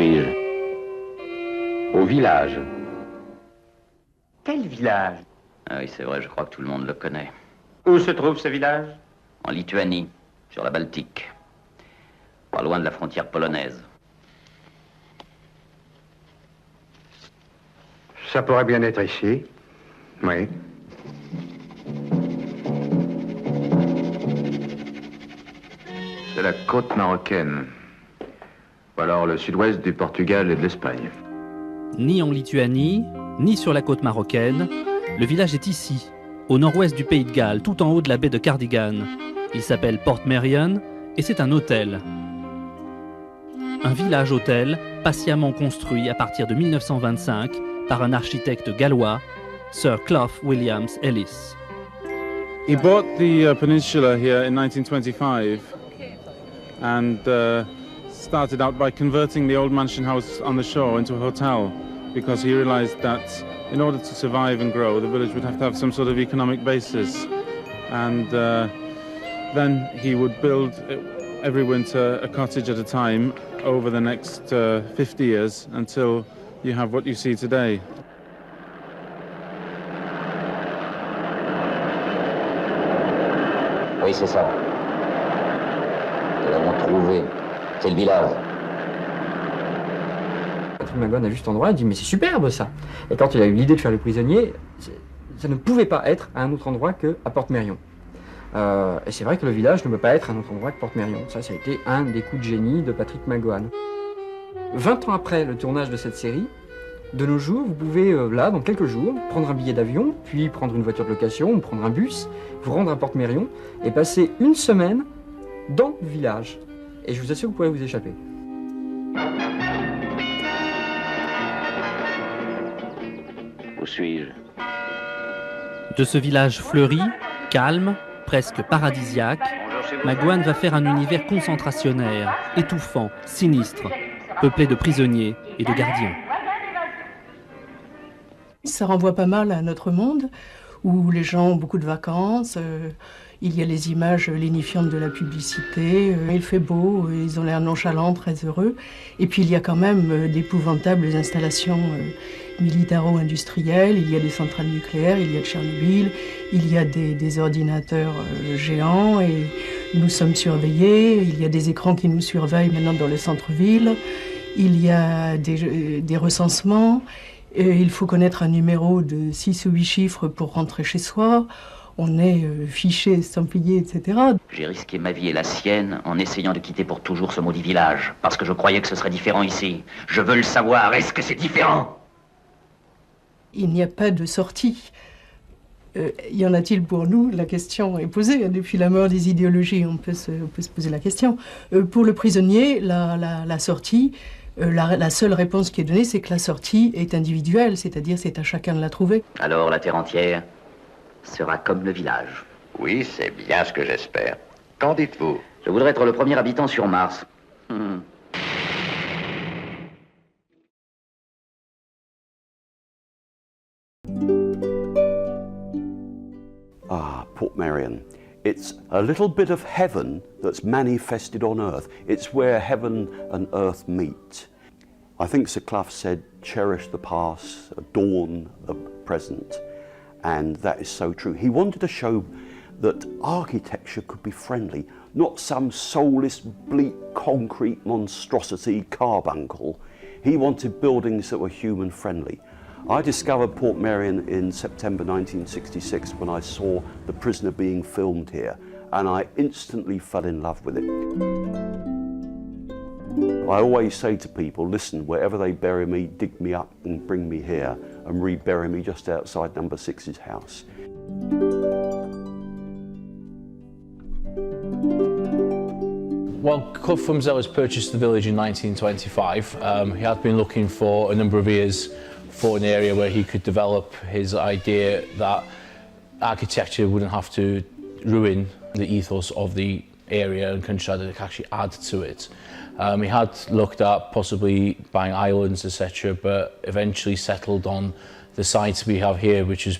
suis-je? Au village. Quel village? Ah oui, c'est vrai, je crois que tout le monde le connaît. Où se trouve ce village? En Lituanie, sur la Baltique. Pas loin de la frontière polonaise. Ça pourrait bien être ici. Oui. C'est la côte marocaine. Ou alors le sud-ouest du Portugal et de l'Espagne. Ni en Lituanie, ni sur la côte marocaine, le village est ici, au nord-ouest du pays de Galles, tout en haut de la baie de Cardigan. Il s'appelle Portmeirion et c'est un hôtel. Un village-hôtel patiemment construit à partir de 1925 par un architecte gallois, Sir Clough Williams Ellis. He bought the peninsula here in 1925 and started out by converting the old mansion house on the shore into a hotel because he realized that in order to survive and grow, the village would have to have some sort of economic basis. And then he would build every winter a cottage at a time over the next 50 years until you have what you see today. Oui, c'est ça. Nous l'avons trouvé. C'est le village. Patrick McGowan a vu cet endroit, il dit mais c'est superbe ça. Et quand il a eu l'idée de faire les prisonniers, ça ne pouvait pas être à un autre endroit qu'à Portmeirion. Et c'est vrai que le village ne peut pas être à un autre endroit que Portmeirion. Ça a été un des coups de génie de Patrick McGowan. 20 ans après le tournage de cette série, de nos jours, vous pouvez là, dans quelques jours, prendre un billet d'avion, puis prendre une voiture de location, ou prendre un bus, vous rendre à Portmeirion et passer une semaine dans le village. Et je vous assure que vous pourrez vous échapper. Où suis-je? De ce village fleuri, calme, presque paradisiaque, McGowan va faire un univers concentrationnaire, étouffant, sinistre, peuplé de prisonniers et de gardiens. Ça renvoie pas mal à notre monde, où les gens ont beaucoup de vacances, il y a les images lénifiantes de la publicité, il fait beau, ils ont l'air nonchalants, très heureux. Et puis il y a quand même d'épouvantables installations militaro-industrielles, il y a des centrales nucléaires, il y a Tchernobyl, il y a des ordinateurs géants et nous sommes surveillés, il y a des écrans qui nous surveillent maintenant dans le centre-ville, il y a des recensements. Il faut connaître un numéro de 6 ou 8 chiffres pour rentrer chez soi. On est fiché, estampillé, etc. J'ai risqué ma vie et la sienne en essayant de quitter pour toujours ce maudit village, parce que je croyais que ce serait différent ici. Je veux le savoir, est-ce que c'est différent? Il n'y a pas de sortie. Y en a-t-il pour nous? La question est posée. Depuis la mort des idéologies, on peut se poser la question. Pour le prisonnier, la sortie... La seule réponse qui est donnée, c'est que la sortie est individuelle, c'est-à-dire c'est à chacun de la trouver. Alors la terre entière sera comme le village. Oui, c'est bien ce que j'espère. Qu'en dites-vous? Je voudrais être le premier habitant sur Mars. Ah, Portmeirion. It's a little bit of heaven that's manifested on earth. It's where heaven and earth meet. I think Sir Clough said, cherish the past, adorn the present, and that is so true. He wanted to show that architecture could be friendly, not some soulless, bleak, concrete monstrosity carbuncle. He wanted buildings that were human-friendly. I discovered Portmeirion in September 1966 when I saw The Prisoner being filmed here, and I instantly fell in love with it. I always say to people, listen, wherever they bury me, dig me up and bring me here, and rebury me just outside number 6's house. Well, Clough Fumzeller's purchased the village in 1925. He had been looking for a number of years for an area where he could develop his idea that architecture wouldn't have to ruin the ethos of the area and countryside, that it could actually add to it. He had looked at possibly buying islands, etc., but eventually settled on the site we have here, which is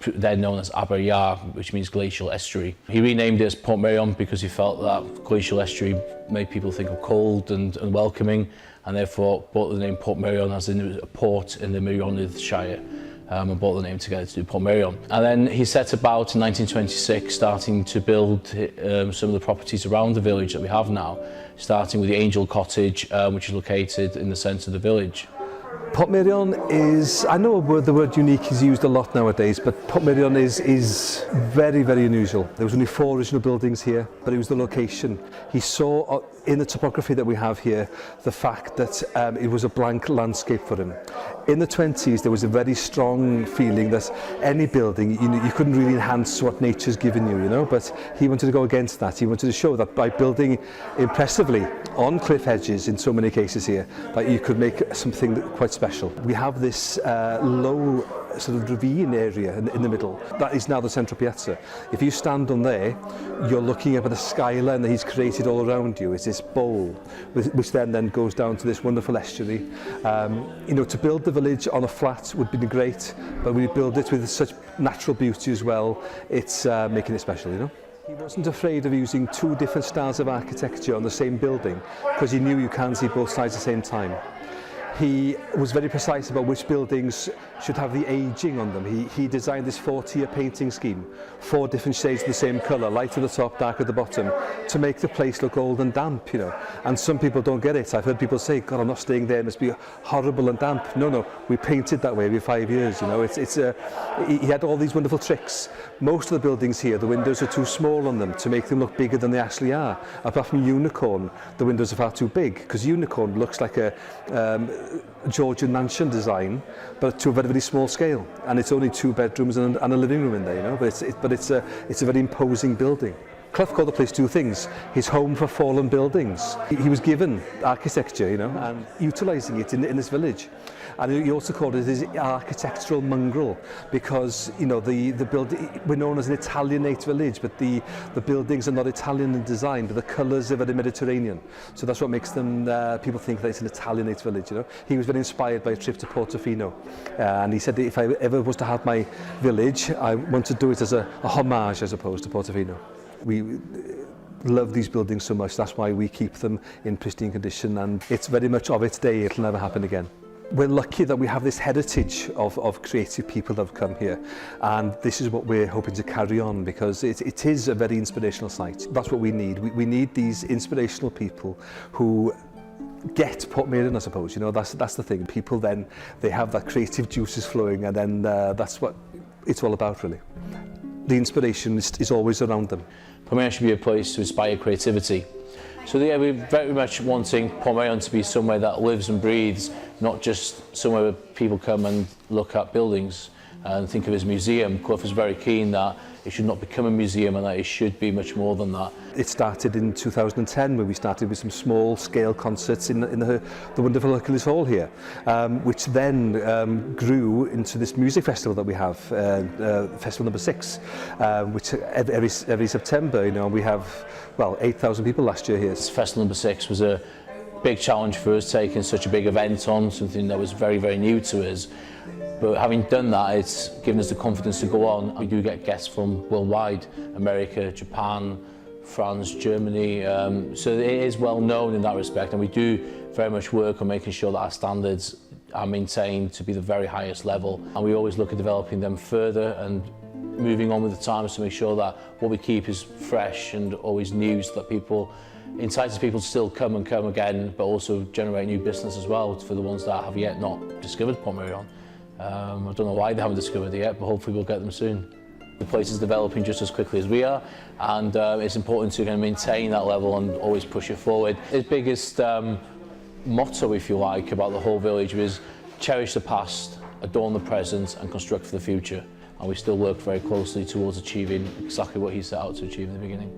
then known as Aber Yar, which means glacial estuary. He renamed it as Portmeirion because he felt that glacial estuary made people think of cold and welcoming, and therefore bought the name Portmeirion, as in a port in the Meirionydd Shire, and brought the name together to do Portmeirion. And then he set about in 1926 starting to build some of the properties around the village that we have now, starting with the Angel Cottage, which is located in the centre of the village. Portmeirion is, I know the word unique is used a lot nowadays, but Portmeirion is very, very unusual. There was only 4 original buildings here, but it was the location. He saw in the topography that we have here the fact that it was a blank landscape for him. In the 20s, there was a very strong feeling that any building, you couldn't really enhance what nature's given you, you know, but he wanted to go against that. He wanted to show that by building impressively on cliff edges in so many cases here, that you could make something quite special. We have this low sort of ravine area in the middle. That is now the central piazza. If you stand on there, you're looking up at the skyline that he's created all around you. It's this bowl, which then goes down to this wonderful estuary. You know, to build the village on a flat would be great, but we build it with such natural beauty as well. It's making it special, you know. He wasn't afraid of using 2 different styles of architecture on the same building, because he knew you can't see both sides at the same time. He was very precise about which buildings should have the aging on them. He designed this 4-tier painting scheme, 4 different shades of the same colour, light at the top, dark at the bottom, to make the place look old and damp, you know. And some people don't get it. I've heard people say, God, I'm not staying there, it must be horrible and damp. No, we painted that way every 5 years, you know. He had all these wonderful tricks. Most of the buildings here, the windows are too small on them to make them look bigger than they actually are. Apart from Unicorn, the windows are far too big, because Unicorn looks like a Georgian mansion design, but to a very, very small scale, and it's only 2 bedrooms and a living room in there, you know. But it's a very imposing building. Clough called the place 2 things: his home for fallen buildings. He was given architecture, you know, and utilising it in this village. And he also called it his architectural mongrel, because, you know, we're known as an Italianate village, but the buildings are not Italian in design, but the colours are very Mediterranean. So that's what makes them, people think that it's an Italianate village, you know. He was very inspired by a trip to Portofino, and he said that if I ever was to have my village, I want to do it as a homage as opposed to Portofino. We love these buildings so much, that's why we keep them in pristine condition, and it's very much of its day. It'll never happen again. We're lucky that we have this heritage of creative people that have come here, and this is what we're hoping to carry on, because it is a very inspirational site. That's what we need. We need these inspirational people who get Portmeirion, I suppose, you know. That's the thing. People then, they have that creative juices flowing, and then that's what it's all about, really. The inspiration is always around them. Portmeirion should be a place to inspire creativity. So yeah, we're very much wanting Portmeirion to be somewhere that lives and breathes, not just somewhere where people come and look at buildings and think of it as a museum. Clough was very keen that it should not become a museum, and that it should be much more than that. It started in 2010, where we started with some small-scale concerts in the wonderful Hercules Hall here, which then grew into this music festival that we have, Festival number 6, which every September, you know, we have, well, 8,000 people last year here. Festival number 6 was a big challenge for us, taking such a big event on, something that was very, very new to us. But having done that, it's given us the confidence to go on. We do get guests from worldwide: America, Japan, France, Germany. So it is well known in that respect, and we do very much work on making sure that our standards are maintained to be the very highest level. And we always look at developing them further and moving on with the times to make sure that what we keep is fresh and always new, so that people, entices people to still come and come again, but also generate new business as well for the ones that have yet not discovered Portmeirion. I don't know why they haven't discovered it yet, but hopefully we'll get them soon. The place is developing just as quickly as we are, and it's important to maintain that level and always push it forward. His biggest motto, if you like, about the whole village was cherish the past, adorn the present, and construct for the future. And we still work very closely towards achieving exactly what he set out to achieve in the beginning.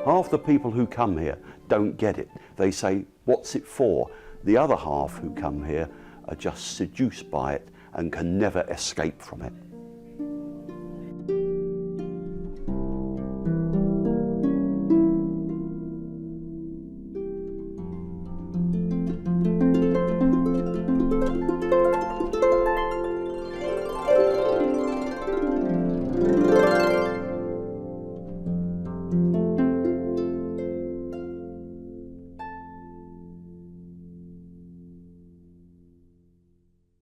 Half the people who come here don't get it. They say, what's it for? The other half who come here are just seduced by it and can never escape from it.